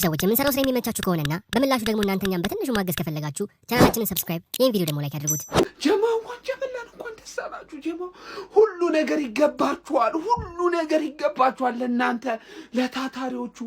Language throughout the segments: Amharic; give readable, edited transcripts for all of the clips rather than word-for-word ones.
ሰዎች የምንሰራው ስራ የሚመቻችሁ ከሆነና በምላሹ ደግሞ እናንተኛም በትንሹ ማገዝ ከፈለጋችሁ ቻናላችንን ሰብስክራይብ፣ ይሄን ቪዲዮ ደግሞ ላይክ አድርጉት። ጀማው ወንጀላን እንኳን ደስ አላችሁ። ጀማው ሁሉ ነገር ይገባችኋል፣ ሁሉ ነገር ይገባችኋል። ለእናንተ ለታታሪዎቹ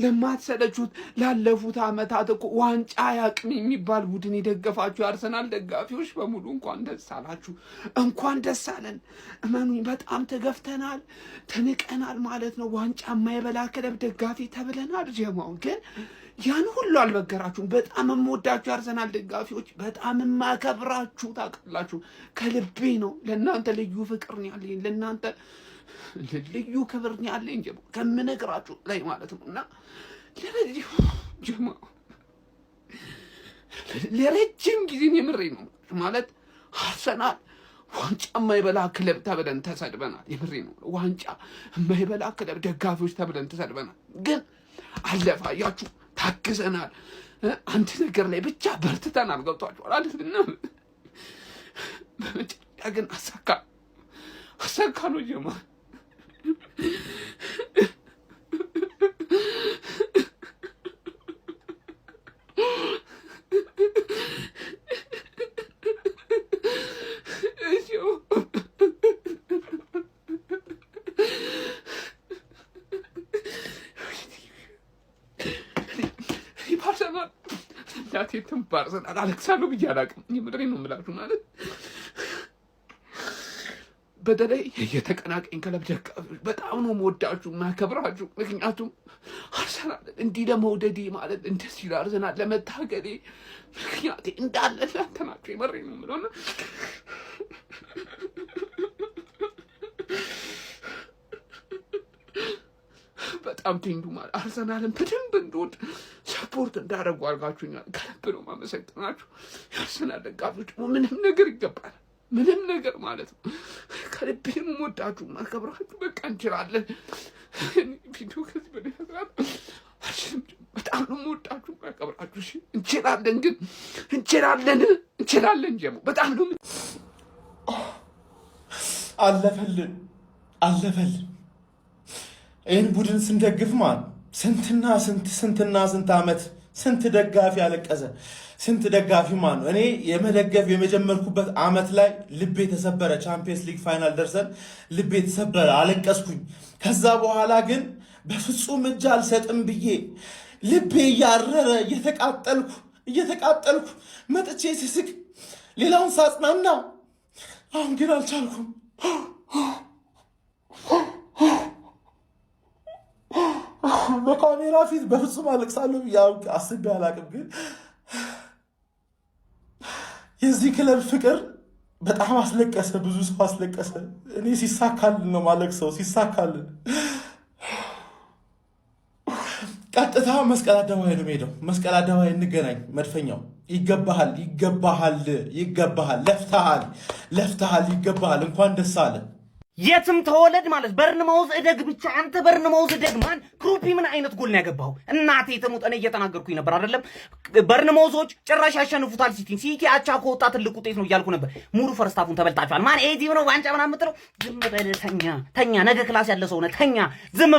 ለማትሰለቹት ላለፉት አመታት እኮ ዋንጫ ያቅም የሚባል ቡድን የደገፋችሁ የአርሰናል ደጋፊዎች በሙሉ እንኳን ደስ አላችሁ፣ እንኳን ደስ አለን። እመኑኝ በጣም ተገፍተናል፣ ተንቀናል ማለት ነው። ዋንጫ የማይበላ ክለብ ደጋፊ ተብለናል። ጀማው ግን ያን ሁሉ አልበገራችሁም። በጣም የምወዳችሁ የአርሰናል ደጋፊዎች፣ በጣም የማከብራችሁ ታውቃላችሁ። ከልቤ ነው። ለእናንተ ልዩ ፍቅር ነው ያለኝ፣ ለእናንተ ልዩ ክብር ነው ያለኝ ጀማው ከምነግራችሁ ላይ ማለት ነው። እና ጀማው ለረጅም ጊዜ የምሬ ነው ማለት አርሰናል ዋንጫ የማይበላ ክለብ ተብለን ተሰድበናል። የምሬ ነው። ዋንጫ የማይበላ ክለብ ደጋፊዎች ተብለን ተሰድበናል። ግን አለፈ። አያችሁ፣ ታግዘናል። አንድ ነገር ላይ ብቻ በርትተናል። ገብቷችኋል አይደል? በመጨረሻ ግን አሳካ ነው ጀማ። ያቴትም ባርሰናል አለቅሳለሁ ብዬ አላውቅም። የምድሬን ነው የምላችሁ ማለት በተለይ የተቀናቀኝ ክለብ ደጋፊዎች በጣም ነው የምወዳችሁ ማከብራችሁ። ምክንያቱም አርሰናል እንዲህ ለመውደዴ ማለት እንደዚህ ለአርሰናል ለመታገሌ ምክንያቴ እንዳለ እናንተ ናችሁ። የምሬን ነው የምለው። በጣም ትንዱ ማለት አርሰናልን በደንብ እንደወድ ሰፖርት እንዳደረጉ አድርጋችሁኛል። ከልብ ነው ማመሰግናችሁ የአርሰናል ደጋፊዎች። ምንም ነገር ይገባል፣ ምንም ነገር ማለት ነው። ከልቤ ነው የምወዳችሁ ማከብራችሁ። በቃ እንችላለን። ቪዲዮ ከዚህ በላይ በጣም ነው የምወዳችሁ ማከብራችሁ። እንችላለን፣ ግን እንችላለን ጀሞ በጣም ነው አለፈልን። ይህን ቡድን ስንደግፍ ማለት ስንትና ስንት ዓመት ስንት ደጋፊ አለቀሰ። ስንት ደጋፊ ማለት ነው። እኔ የመደገፍ የመጀመርኩበት ዓመት ላይ ልቤ ተሰበረ። ቻምፒየንስ ሊግ ፋይናል ደርሰን ልቤ ተሰበረ፣ አለቀስኩኝ። ከዛ በኋላ ግን በፍጹም እጅ አልሰጥም ብዬ ልቤ እያረረ እየተቃጠልኩ መጥቼ ስስቅ ሌላውን ሳጽናና፣ አሁን ግን አልቻልኩም። በካሜራ ፊት በፍጹም አለቅሳለሁ አስቤ አላቅም። ግን የዚህ ክለብ ፍቅር በጣም አስለቀሰ፣ ብዙ ሰው አስለቀሰ። እኔ ሲሳካልን ነው ማለቅሰው፣ ሲሳካልን ቀጥታ መስቀል አደባባይ ነው የምሄደው። መስቀል አደባባይ እንገናኝ። መድፈኛው ይገባሃል፣ ለፍተሃል፣ ይገባሃል፣ እንኳን ደስ አለ። የትም ተወለድ ማለት በርንማውዝ እደግ ብቻ። አንተ በርንማውዝ እደግ ማን ክሩፒ ምን አይነት ጎል ነው ያገባው? እናቴ ተሙት። እኔ እየተናገርኩኝ ነበር አይደለም? በርንማውዞች ጭራሽ ያሸንፉታል ሲቲ አቻ ከወጣ ትልቅ ውጤት ነው እያልኩ ነበር። ሙሉ ፈርስታፉን ተበልጣችኋል። ማን ኤዲ ነው ዋንጫ ምናምን የምትለው? ዝም በል ተኛ። ነገ ክላስ ያለ ሰው ነህ፣ ተኛ። ዝም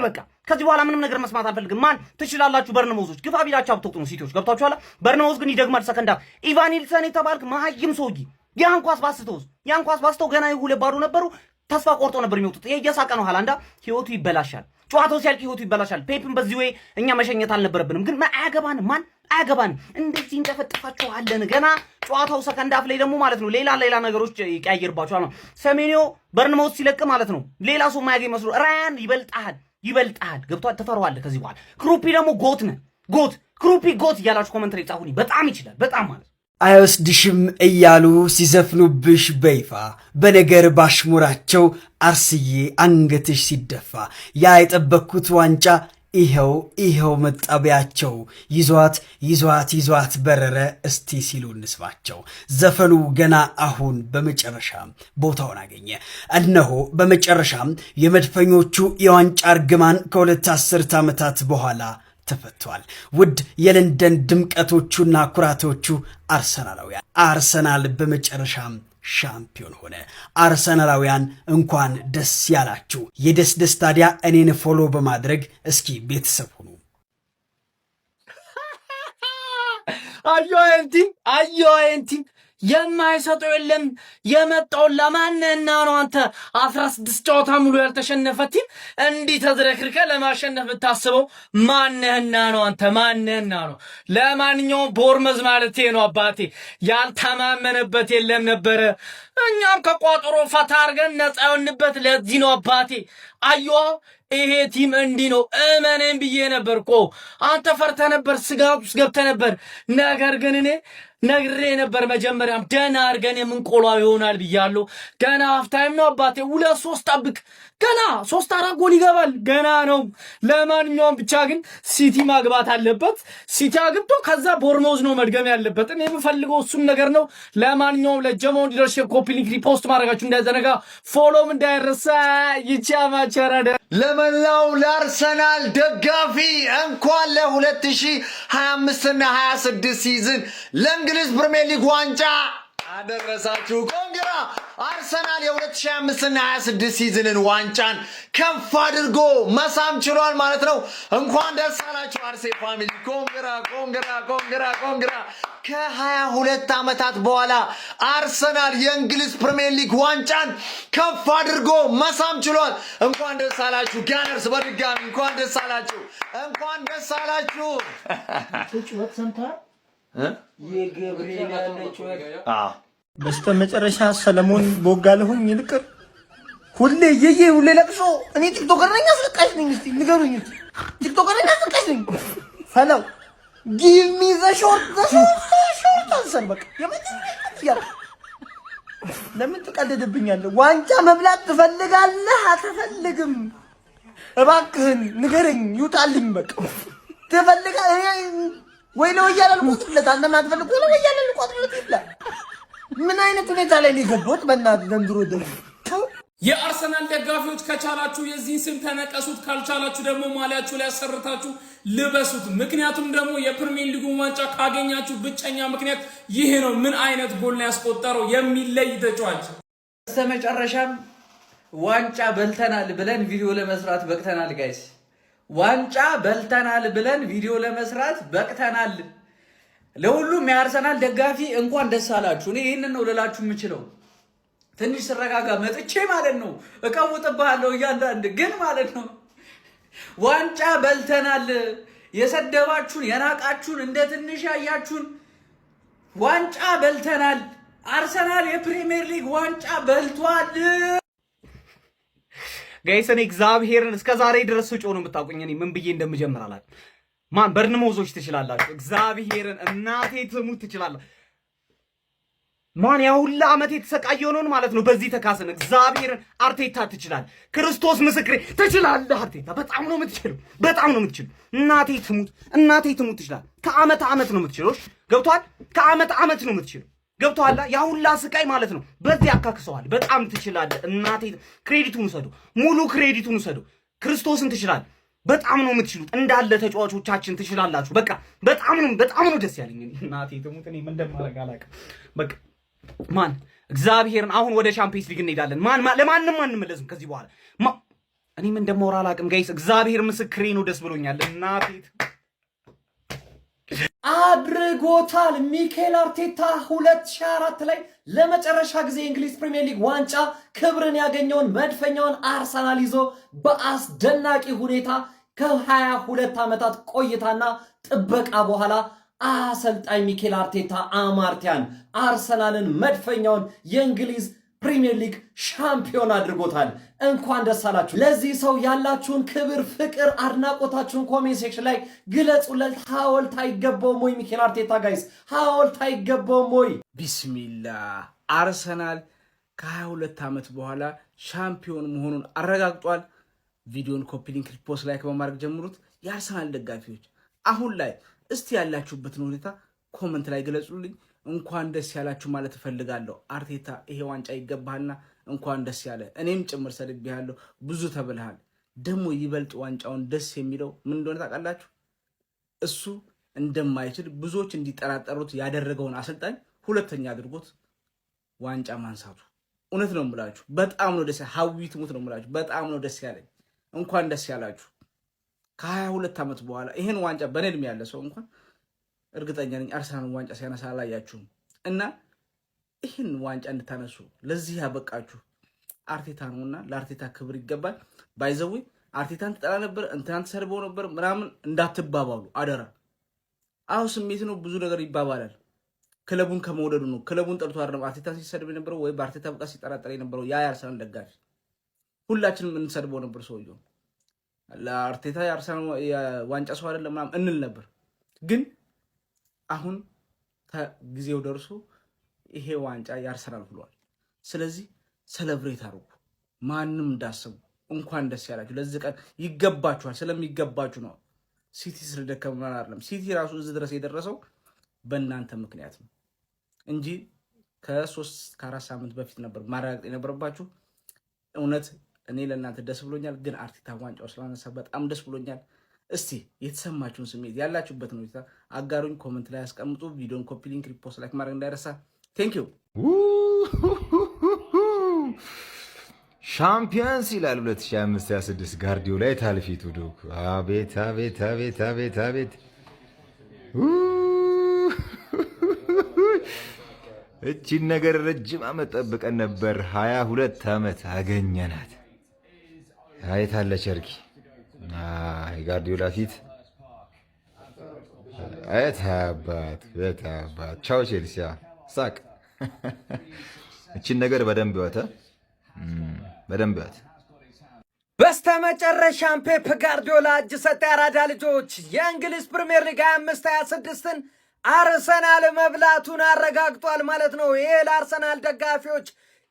በቃ። ከዚህ በኋላ ምንም ነገር መስማት አልፈልግም። ማን ትችላላችሁ? በርንማውዞች ግፋ ቢላችሁ አብተውጡ ነው ሲቲዎች። ገብታችኋል? በርንማውዝ ግን ይደግማል። ሰከንዳ ኢቫን ኢልሰን የተባልክ መሀይም ሰውዬ ያን ኳስ ባስተው ገና ሁለት ባዶ ነበሩ። ተስፋ ቆርጦ ነበር የሚወጡት። ይሄ እየሳቀ ነው። ሃላንዳ ህይወቱ ይበላሻል። ጨዋታው ሲያልቅ ህይወቱ ይበላሻል። ፔፕን በዚህ ወይ እኛ መሸኘት አልነበረብንም። ግን አያገባንም። እንደዚህ እንጠፈጥፋችኋለን። ገና ጨዋታው ሰከንድ አፍ ላይ ደግሞ ማለት ነው ሌላ ነገሮች ይቀያየርባችኋል። ሰሜኒዮ በርንማውዝ ሲለቅ ማለት ነው ሌላ ሰው ማያገኝ መስሎ ራያን ይበልጣል። ገብቷል። ትፈራዋለህ ከዚህ በኋላ። ክሩፒ ደግሞ ክሩፒ ጎት እያላችሁ ኮመንት ላይ ጻፉልኝ። በጣም ይችላል። በጣም ማለት አይወስድሽም እያሉ ሲዘፍኑብሽ በይፋ በነገር ባሽሙራቸው አርስዬ አንገትሽ ሲደፋ ያ የጠበቅኩት ዋንጫ ይኸው መጣቢያቸው ይዟት በረረ እስቲ ሲሉ እንስማቸው። ዘፈኑ ገና አሁን በመጨረሻም ቦታውን አገኘ። እነሆ በመጨረሻም የመድፈኞቹ የዋንጫ እርግማን ከሁለት አስርት ዓመታት በኋላ ተፈቷል። ውድ የለንደን ድምቀቶቹና ኩራቶቹ አርሰናላውያን፣ አርሰናል በመጨረሻም ሻምፒዮን ሆነ። አርሰናላውያን እንኳን ደስ ያላችሁ። የደስ ታዲያ እኔን ፎሎ በማድረግ እስኪ ቤተሰብ ሁኑ። አዮ የማይሰጠው የለም የመጣው ለማንና ነው። አንተ 16 ጨዋታ ሙሉ ያልተሸነፈ ቲም እንዲህ ተዝረክርከ ለማሸነፍ የምታስበው ማንና ነው? አንተ ማንና ነው? ለማንኛውም ቦርመዝ ማለት ነው አባቴ ያልተማመነበት የለም ነበረ። እኛም ከቋጠሮ ፈታ አድርገን ነፃ የሆንበት ለዚህ ነው አባቴ። አዮ ይሄ ቲም እንዲህ ነው እመኔን ብዬ ነበር እኮ። አንተ ፈርተህ ነበር፣ ስጋት ውስጥ ገብተህ ነበር። ነገር ግን እኔ ነግሬ ነበር መጀመሪያም ደህና አድርገን የምንቆላው ይሆናል ብያለሁ። ገና ሀፍታይም ነው አባቴ፣ 2-3 ጠብቅ። ገና 3-4 ጎል ይገባል፣ ገና ነው። ለማንኛውም ብቻ ግን ሲቲ ማግባት አለበት። ሲቲ አግብቶ ከዛ ቦርሞዝ ነው መድገም ያለበት። እኔ የምፈልገው እሱን ነገር ነው። ለማንኛውም ለጀማው እንዲደርስ የኮፒ ሊንክ ሪፖስት ማድረጋችሁ እንዳይዘነጋ፣ ፎሎም እንዳይረሳ። ይቻ ማቸራደ ለመላው ለአርሰናል ደጋፊ እንኳን ለ2025 እና 26 ሲዝን ለእንግሊዝ ፕሪሚየር ሊግ ዋንጫ አደረሳችሁ። ኮንግራ አርሰናል የ2025 እና 26 ሲዝንን ዋንጫን ከፍ አድርጎ መሳም ችሏል ማለት ነው። እንኳን ደስ አላችሁ አርሴ ፋሚሊ። ኮንግራ ከ22 ዓመታት በኋላ አርሰናል የእንግሊዝ ፕሪሚየር ሊግ ዋንጫን ከፍ አድርጎ መሳም ችሏል። እንኳን ደስ አላችሁ ጋነርስ፣ በድጋሚ እንኳን ደስ አላችሁ። የገብርኤል ያለችው በስተመጨረሻ ሰለሞን ቦጋለሁኝ ይልቅር ሁሌ ሁሌ ለቅሶ። እኔ ቲክቶከር ነኝ አስለቃሽ ነኝ? እስቲ ንገሩኝ። ቲክቶከር ነኝ አስለቃሽ ነኝ? ፈለው ጊቭ ሚ ዘ ሾርት አንሰር። በቃ የመጀመሪያ ለምን ትቀልድብኛለህ? ዋንጫ መብላት ትፈልጋለህ? አትፈልግም? እባክህን ንገረኝ፣ ይውጣልኝ። በቃ ትፈልጋለህ ወይ ነው እያለ ልቆጥርለት? አንተ ማትፈልግ ወይ ነው እያለ ልቆጥርለት? ይላል። ምን አይነት ሁኔታ ላይ ሊገቡት በእናትህ ዘንድሮ የአርሰናል ደጋፊዎች ከቻላችሁ የዚህን ስም ተነቀሱት፣ ካልቻላችሁ ደግሞ ማሊያችሁ ላይ ያሰርታችሁ ልበሱት። ምክንያቱም ደግሞ የፕሪሚየር ሊጉን ዋንጫ ካገኛችሁ ብቸኛ ምክንያት ይሄ ነው። ምን አይነት ጎል ነው ያስቆጠረው? የሚለይ ተጫዋች። በስተመጨረሻም ዋንጫ በልተናል ብለን ቪዲዮ ለመስራት በቅተናል ጋይስ። ዋንጫ በልተናል ብለን ቪዲዮ ለመስራት በቅተናል። ለሁሉም የአርሰናል ደጋፊ እንኳን ደስ አላችሁ። እኔ ይህንን ነው ልላችሁ የምችለው። ትንሽ ስረጋጋ መጥቼ ማለት ነው እቀውጥብሃለሁ እያንዳንድ ግን ማለት ነው ዋንጫ በልተናል። የሰደባችሁን የናቃችሁን እንደ ትንሽ ያያችሁን ዋንጫ በልተናል። አርሰናል የፕሪሚየር ሊግ ዋንጫ በልቷል። ጋይሰን እግዚአብሔርን እስከ ዛሬ ድረስ ጮህ ነው የምታውቁኝ። እኔ ምን ብዬ እንደምጀምር አላውቅም። ማን በርንሞዞች ትችላላችሁ። እግዚአብሔርን እናቴ ትሙት ትችላላችሁ። ማን ያ ሁላ ዓመት የተሰቃየው ነው ማለት ነው። በዚህ ተካሰን እግዚአብሔርን አርቴታ ትችላለህ። ክርስቶስ ምስክሬ ትችላለህ። አርቴታ በጣም ነው የምትችለው፣ በጣም ነው የምትችለው። እናቴ ትሙት ትችላለህ። ከዓመት ዓመት ነው የምትችለው። ገብቶሃል? ከዓመት ዓመት ነው የምትችለው። ገብቶሃል? ያ ሁላ ስቃይ ማለት ነው በዚህ ያካክሰዋል። በጣም ትችላለህ። እናቴ ክሬዲቱን ውሰዱ፣ ሙሉ ክሬዲቱን ውሰዱ። ክርስቶስን ትችላለህ። በጣም ነው የምትችሉት። እንዳለ ተጫዋቾቻችን ትችላላችሁ። በቃ በጣም ነው ደስ ያለኝ። እናቴ ትሙት እኔ ምን እንደማደርግ አላውቅም። በቃ ማን እግዚአብሔርን አሁን ወደ ቻምፒየንስ ሊግ እንሄዳለን። ለማንም አንመለስም ከዚህ በኋላ። እኔ ምን እንደማወራ አላውቅም ጋይስ። እግዚአብሔር ምስክሬ ነው። ደስ ብሎኛል። እናቴ አድርጎታል። ሚኬል አርቴታ 2004 ላይ ለመጨረሻ ጊዜ የእንግሊዝ ፕሪሚየር ሊግ ዋንጫ ክብርን ያገኘውን መድፈኛውን አርሰናል ይዞ በአስደናቂ ሁኔታ ከ22 ዓመታት ቆይታና ጥበቃ በኋላ አሰልጣኝ ሚኬል አርቴታ አማርቲያን አርሰናልን መድፈኛውን የእንግሊዝ ፕሪሚየር ሊግ ሻምፒዮን አድርጎታል። እንኳን ደስ አላችሁ። ለዚህ ሰው ያላችሁን ክብር፣ ፍቅር፣ አድናቆታችሁን ኮሜንት ሴክሽን ላይ ግለጹለት። ሐውልት አይገባውም ወይ ሚኬል አርቴታ ጋይስ? ሐውልት አይገባውም ወይ? ቢስሚላ አርሰናል ከ22 ዓመት በኋላ ሻምፒዮን መሆኑን አረጋግጧል። ቪዲዮን ኮፒ ሊንክ ሪፖስት ላይክ በማድረግ ጀምሩት። የአርሰናል ደጋፊዎች አሁን ላይ እስቲ ያላችሁበትን ሁኔታ ኮመንት ላይ ገለጹልኝ። እንኳን ደስ ያላችሁ ማለት እፈልጋለሁ። አርቴታ ይሄ ዋንጫ ይገባልና እንኳን ደስ ያለ። እኔም ጭምር ሰድቤያለሁ። ብዙ ተብልሃል። ደግሞ ይበልጥ ዋንጫውን ደስ የሚለው ምን እንደሆነ ታውቃላችሁ? እሱ እንደማይችል ብዙዎች እንዲጠራጠሩት ያደረገውን አሰልጣኝ ሁለተኛ አድርጎት ዋንጫ ማንሳቱ። እውነት ነው የምላችሁ፣ በጣም ነው ደስ ሀዊ ትሙት ነው የምላችሁ። በጣም ነው ደስ ያለኝ። እንኳን ደስ ያላችሁ። ከ22 ዓመት በኋላ ይሄን ዋንጫ በኔ እድሜ ያለ ሰው እንኳን እርግጠኛ ነኝ አርሰናል ዋንጫ ሲያነሳ አላያችሁም። እና ይህን ዋንጫ እንድታነሱ ለዚህ ያበቃችሁ አርቴታ ነውና ለአርቴታ ክብር ይገባል። ባይዘዊ አርቴታን ትጠላ ነበር እንትናን ተሰርበው ነበር ምናምን እንዳትባባሉ አደራ። አሁን ስሜት ነው፣ ብዙ ነገር ይባባላል። ክለቡን ከመውደዱ ነው። ክለቡን ጠልቶ አይደለም አርቴታን ሲሰድብ የነበረው ወይ በአርቴታ ብቃት ሲጠራጠር የነበረው ያ የአርሰናል ደጋፊ። ሁላችንም እንሰድበው ነበር ሰውየው። ለአርቴታ የአርሰናል ዋንጫ ሰው አይደለም ምናምን እንል ነበር። ግን አሁን ጊዜው ደርሶ ይሄ ዋንጫ የአርሰናል ብሏል። ስለዚህ ሰለብሬት አድርጉ። ማንም እንዳሰቡ እንኳን ደስ ያላችሁ። ለዚህ ቀን ይገባችኋል። ስለሚገባችሁ ነው። ሲቲ ስለደከመ አይደለም። ሲቲ ራሱ እዚህ ድረስ የደረሰው በእናንተ ምክንያት ነው እንጂ ከ3-4 ሳምንት በፊት ነበር ማረጋገጥ የነበረባችሁ። እውነት እኔ ለእናንተ ደስ ብሎኛል፣ ግን አርቴታ ዋንጫው ስላነሳ በጣም ደስ ብሎኛል። እስቲ የተሰማችሁን ስሜት ያላችሁበትን ሁኔታ አጋሩኝ፣ ኮመንት ላይ ያስቀምጡ። ቪዲዮን ኮፒ ሊንክ፣ ሪፖስት፣ ላይክ ማድረግ እንዳይረሳ። ቴንክ ዩ። ሻምፒየንስ ይላል 2025/26 ጋርዲዮላ የታልፊቱ ዱክ። አቤት አቤት አቤት አቤት አቤት! እቺን ነገር ረጅም ዓመት ጠብቀን ነበር። 22 ዓመት አገኘናት። አይታለ ቸርኪ የጋርዲዮላ ፊት አይታባት በታባት። ቻው ቼልሲ ሳቅ። እቺን ነገር በደንብ ይወጣ በደንብ ያት። በስተመጨረሻም ፔፕ ጋርዲዮላ እጅ ሰጠ። ያራዳ ልጆች የእንግሊዝ ፕሪሚየር ሊግ 25/26ን አርሰናል መብላቱን አረጋግጧል ማለት ነው። ይሄ ለአርሰናል ደጋፊዎች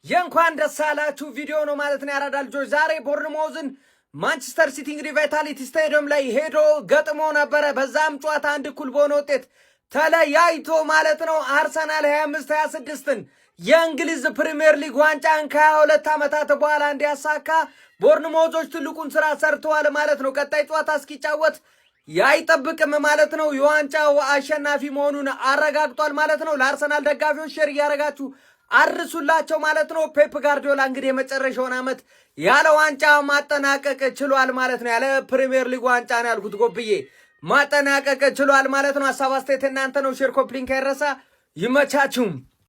የእንኳን ደስ አላችሁ ቪዲዮ ነው ማለት ነው። ያራዳ ልጆች ዛሬ ቦርንሞዝን ማንቸስተር ሲቲ እንግዲህ ቫይታሊቲ ስታዲየም ላይ ሄዶ ገጥሞ ነበረ። በዛም ጨዋታ 1-1 በሆነ ውጤት ተለያይቶ ማለት ነው አርሰናል 25/26ን የእንግሊዝ ፕሪሚየር ሊግ ዋንጫን ከ22 ዓመታት በኋላ እንዲያሳካ ቦርንሞዞች ትልቁን ስራ ሰርተዋል ማለት ነው። ቀጣይ ጨዋታ እስኪጫወት አይጠብቅም ማለት ነው። የዋንጫው አሸናፊ መሆኑን አረጋግጧል ማለት ነው። ለአርሰናል ደጋፊዎች ሼር እያደረጋችሁ አርሱላቸው ማለት ነው። ፔፕ ጋርዲዮላ እንግዲህ የመጨረሻውን ዓመት ያለ ዋንጫ ማጠናቀቅ ችሏል ማለት ነው። ያለ ፕሪሚየር ሊግ ዋንጫ ነው ያልኩት ጎብዬ ማጠናቀቅ ችሏል ማለት ነው። ሀሳብ አስተያየት እናንተ ነው። ሼር ኮፕሊንክ አይረሳ። ይመቻችሁም።